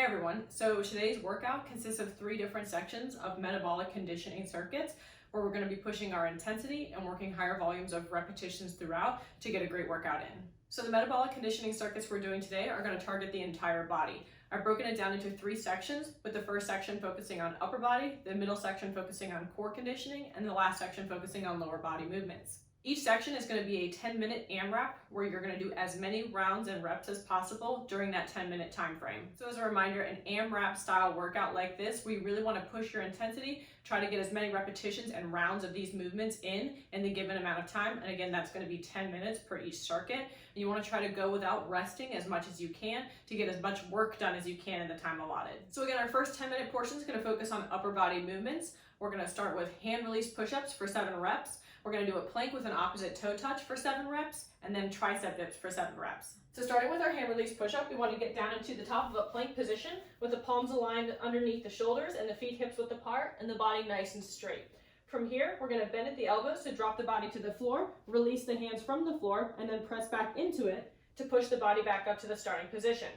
everyone, so today's workout consists of 3 different sections of metabolic conditioning circuits where we're going to be pushing our intensity and working higher volumes of repetitions throughout to get a great workout in. So the metabolic conditioning circuits we're doing today are going to target the entire body. I've broken it down into 3 sections, with the first section focusing on upper body, the middle section focusing on core conditioning, and the last section focusing on lower body movements. Each section is going to be a 10-minute AMRAP where you're going to do as many rounds and reps as possible during that 10-minute time frame. So as a reminder, an AMRAP style workout like this, we really want to push your intensity, try to get as many repetitions and rounds of these movements in the given amount of time. And again, that's going to be 10 minutes per each circuit. And you want to try to go without resting as much as you can to get as much work done as you can in the time allotted. So again, our first 10-minute portion is going to focus on upper body movements. We're going to start with hand release push-ups for 7 reps. We're going to do a plank with an opposite toe touch for 7 reps, and then tricep dips for 7 reps. So starting with our hand release push-up, we want to get down into the top of a plank position with the palms aligned underneath the shoulders and the feet hips width apart and the body nice and straight. From here, we're going to bend at the elbows to drop the body to the floor, release the hands from the floor, and then press back into it to push the body back up to the starting position.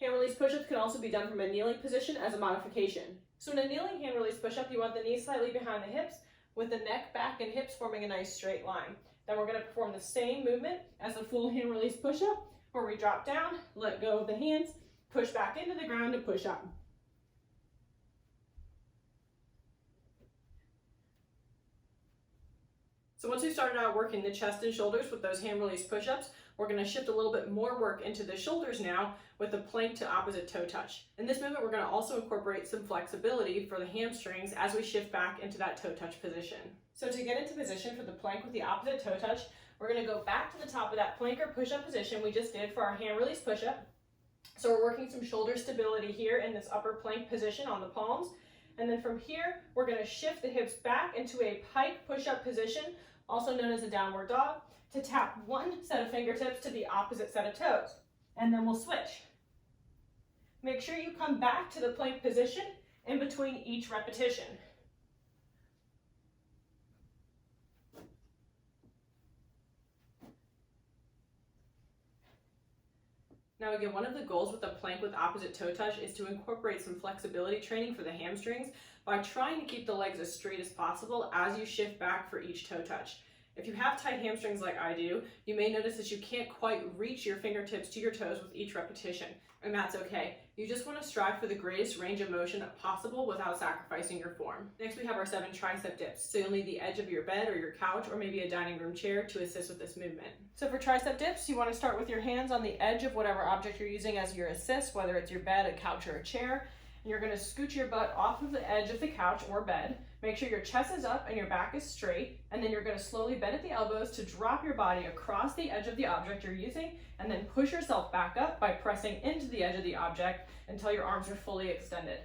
Hand release push-ups can also be done from a kneeling position as a modification. So in a kneeling hand release push-up, you want the knees slightly behind the hips with the neck, back, and hips forming a nice straight line. Then we're going to perform the same movement as the full hand release push-up, where we drop down, let go of the hands, push back into the ground, and push up. So once we started out working the chest and shoulders with those hand release push-ups, we're going to shift a little bit more work into the shoulders now with the plank to opposite toe touch. In this movement, we're going to also incorporate some flexibility for the hamstrings as we shift back into that toe touch position. So to get into position for the plank with the opposite toe touch, we're going to go back to the top of that plank or push-up position we just did for our hand release push-up. So we're working some shoulder stability here in this upper plank position on the palms. And then from here, we're going to shift the hips back into a pike push-up position, also known as a downward dog, to tap one set of fingertips to the opposite set of toes. And then we'll switch. Make sure you come back to the plank position in between each repetition. Now again, one of the goals with the plank with opposite toe touch is to incorporate some flexibility training for the hamstrings by trying to keep the legs as straight as possible as you shift back for each toe touch. If you have tight hamstrings like I do, you may notice that you can't quite reach your fingertips to your toes with each repetition, and that's okay. You just want to strive for the greatest range of motion possible without sacrificing your form. Next, we have our 7 tricep dips. So you'll need the edge of your bed or your couch or maybe a dining room chair to assist with this movement. So for tricep dips, you want to start with your hands on the edge of whatever object you're using as your assist, whether it's your bed, a couch, or a chair. And you're going to scoot your butt off of the edge of the couch or bed. Make sure your chest is up and your back is straight, and then you're going to slowly bend at the elbows to drop your body across the edge of the object you're using, and then push yourself back up by pressing into the edge of the object until your arms are fully extended.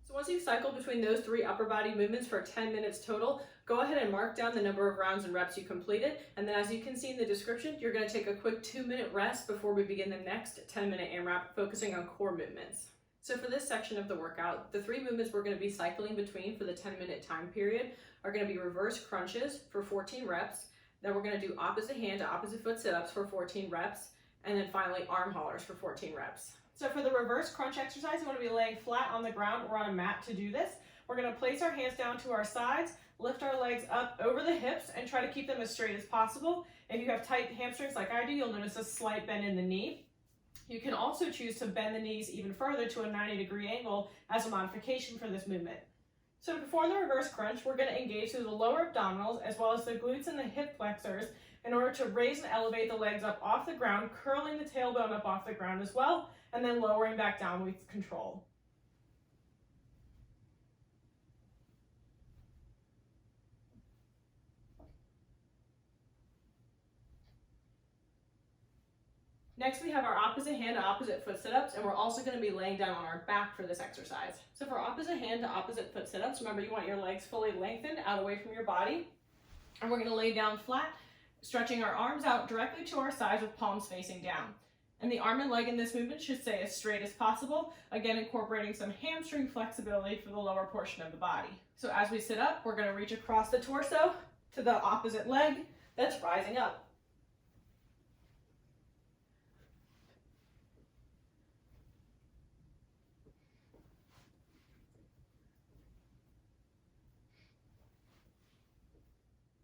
So once you've cycled between those 3 upper body movements for 10 minutes total, go ahead and mark down the number of rounds and reps you completed. And then as you can see in the description, you're going to take a quick 2-minute rest before we begin the next 10-minute AMRAP focusing on core movements. So for this section of the workout, the 3 movements we're going to be cycling between for the 10-minute time period are going to be reverse crunches for 14 reps. Then we're going to do opposite hand to opposite foot sit-ups for 14 reps. And then finally arm haulers for 14 reps. So for the reverse crunch exercise, you want to be laying flat on the ground or on a mat to do this. We're going to place our hands down to our sides, lift our legs up over the hips, and try to keep them as straight as possible. If you have tight hamstrings like I do, you'll notice a slight bend in the knee. You can also choose to bend the knees even further to a 90-degree angle as a modification for this movement. So to perform the reverse crunch, we're going to engage through the lower abdominals as well as the glutes and the hip flexors in order to raise and elevate the legs up off the ground, curling the tailbone up off the ground as well, and then lowering back down with control. Next, we have our opposite hand to opposite foot sit-ups, and we're also going to be laying down on our back for this exercise. So for opposite hand to opposite foot sit-ups, remember you want your legs fully lengthened out away from your body, and we're going to lay down flat, stretching our arms out directly to our sides with palms facing down. And the arm and leg in this movement should stay as straight as possible, again incorporating some hamstring flexibility for the lower portion of the body. So as we sit up, we're going to reach across the torso to the opposite leg that's rising up.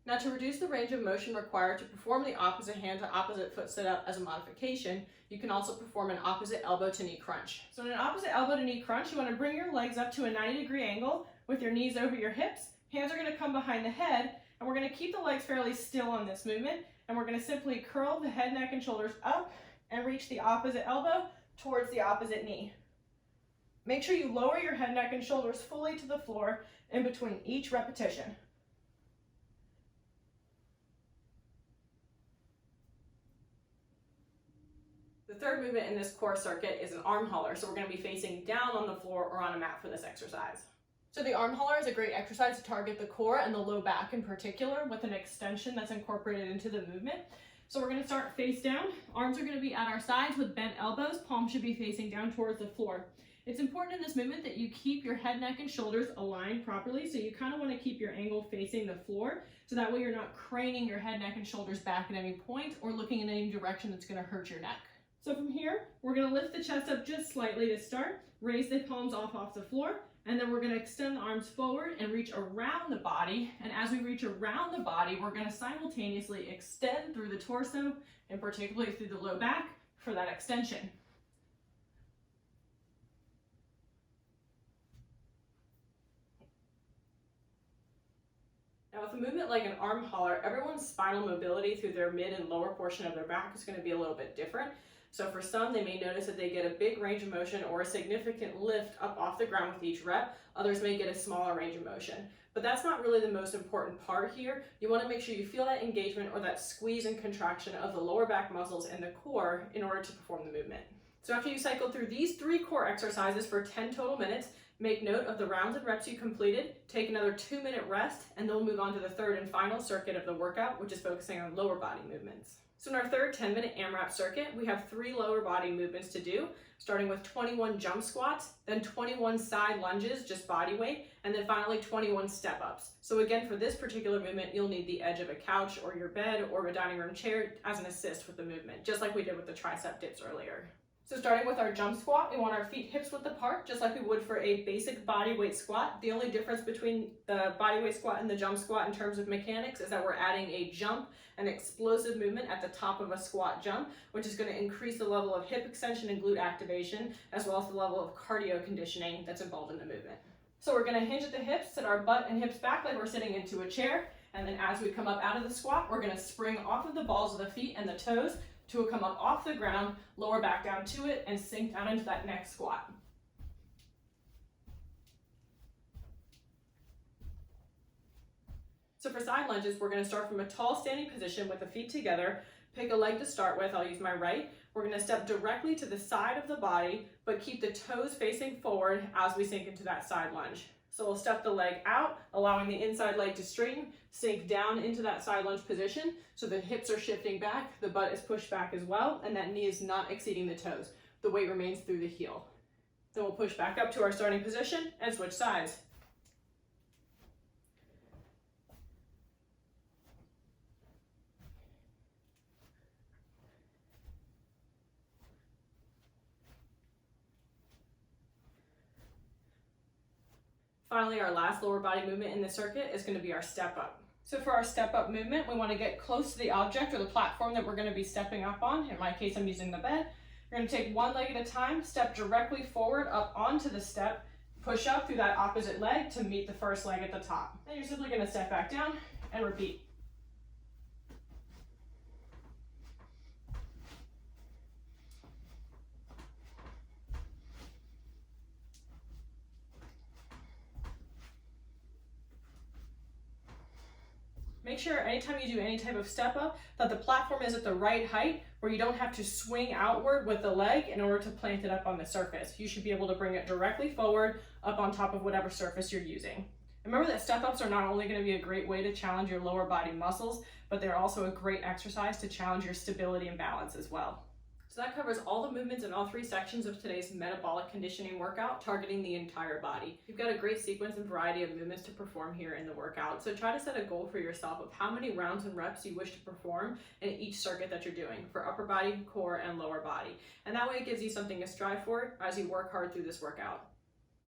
Now, to reduce the range of motion required to perform the opposite hand to opposite foot sit-up as a modification, you can also perform an opposite elbow to knee crunch. So in an opposite elbow to knee crunch, you want to bring your legs up to a 90-degree angle with your knees over your hips. Hands are going to come behind the head, and we're going to keep the legs fairly still on this movement, and we're going to simply curl the head, neck, and shoulders up and reach the opposite elbow towards the opposite knee. Make sure you lower your head, neck, and shoulders fully to the floor in between each repetition. The third movement in this core circuit is an arm hauler, so we're going to be facing down on the floor or on a mat for this exercise. So the arm hauler is a great exercise to target the core and the low back in particular with an extension that's incorporated into the movement. So we're going to start face down. Arms are going to be at our sides with bent elbows. Palms should be facing down towards the floor. It's important in this movement that you keep your head, neck, and shoulders aligned properly. So you kind of want to keep your angle facing the floor so that way you're not craning your head, neck, and shoulders back at any point or looking in any direction that's going to hurt your neck. So from here, we're going to lift the chest up just slightly to start, raise the palms off the floor, and then we're going to extend the arms forward and reach around the body. And as we reach around the body, we're going to simultaneously extend through the torso, and particularly through the low back for that extension. Now with a movement like an arm hauler, everyone's spinal mobility through their mid and lower portion of their back is going to be a little bit different. So for some, they may notice that they get a big range of motion or a significant lift up off the ground with each rep. Others may get a smaller range of motion. But that's not really the most important part here. You want to make sure you feel that engagement or that squeeze and contraction of the lower back muscles and the core in order to perform the movement. So after you cycle through these 3 core exercises for 10 total minutes, make note of the rounds and reps you completed, take another 2-minute rest, and then we'll move on to the third and final circuit of the workout, which is focusing on lower body movements. So in our third 10-minute AMRAP circuit, we have 3 lower body movements to do, starting with 21 jump squats, then 21 side lunges, just body weight, and then finally 21 step-ups. So again, for this particular movement, you'll need the edge of a couch or your bed or a dining room chair as an assist with the movement, just like we did with the tricep dips earlier. So starting with our jump squat, we want our feet hips width apart, just like we would for a basic body weight squat. The only difference between the body weight squat and the jump squat in terms of mechanics is that we're adding a jump, an explosive movement at the top of a squat jump, which is going to increase the level of hip extension and glute activation, as well as the level of cardio conditioning that's involved in the movement. So we're going to hinge at the hips, sit our butt and hips back like we're sitting into a chair, and then as we come up out of the squat, we're going to spring off of the balls of the feet and the toes to come up off the ground, lower back down to it, and sink down into that next squat. So for side lunges, we're going to start from a tall standing position with the feet together. Pick a leg to start with. I'll use my right. We're going to step directly to the side of the body, but keep the toes facing forward as we sink into that side lunge. So we'll step the leg out, allowing the inside leg to straighten, sink down into that side lunge position so the hips are shifting back, the butt is pushed back as well, and that knee is not exceeding the toes. The weight remains through the heel. Then we'll push back up to our starting position and switch sides. Finally, our last lower body movement in the circuit is going to be our step up. So for our step up movement, we want to get close to the object or the platform that we're going to be stepping up on. In my case, I'm using the bed. You're going to take one leg at a time, step directly forward up onto the step, push up through that opposite leg to meet the first leg at the top. Then you're simply going to step back down and repeat. Make sure anytime you do any type of step up that the platform is at the right height where you don't have to swing outward with the leg in order to plant it up on the surface. You should be able to bring it directly forward up on top of whatever surface you're using. Remember that step ups are not only going to be a great way to challenge your lower body muscles, but they're also a great exercise to challenge your stability and balance as well. So that covers all the movements in all 3 sections of today's metabolic conditioning workout, targeting the entire body. You've got a great sequence and variety of movements to perform here in the workout. So try to set a goal for yourself of how many rounds and reps you wish to perform in each circuit that you're doing for upper body, core, and lower body. And that way it gives you something to strive for as you work hard through this workout.